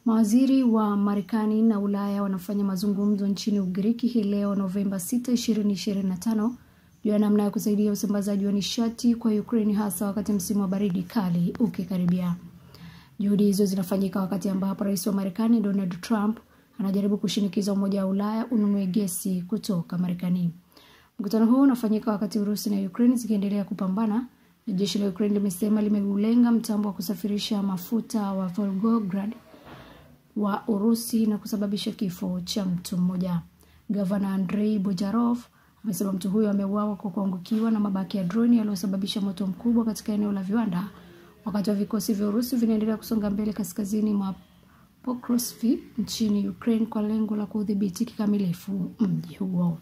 Mawaziri wa Marekani na Ulaya wanafanya mazungumzo nchini Ugiriki hii leo Novemba 6, 2025 juu ya namna ya kusaidia usambazaji wa nishati kwa Ukraine hasa wakati msimu wa baridi kali ukikaribia. Juhudi hizo zinafanyika wakati ambapo Rais wa Marekani Donald Trump anajaribu kushinikiza Umoja wa Ulaya ununue gesi kutoka Marekani. Mkutano huu unafanyika wakati Urusi na Ukraine zikiendelea kupambana. Jeshi la Ukraine limesema limeulenga mtambo wa kusafirisha mafuta wa Volgograd wa Urusi na kusababisha kifo cha mtu mmoja. Gavana Andrei Bojarov amesema mtu huyo ameuawa kwa kuangukiwa na mabaki ya droni yaliyosababisha moto mkubwa katika eneo la viwanda, wakati wa vikosi vya Urusi vinaendelea kusonga mbele kaskazini mwa Pokrovsk nchini Ukraine kwa lengo la kudhibiti kikamilifu mji huo.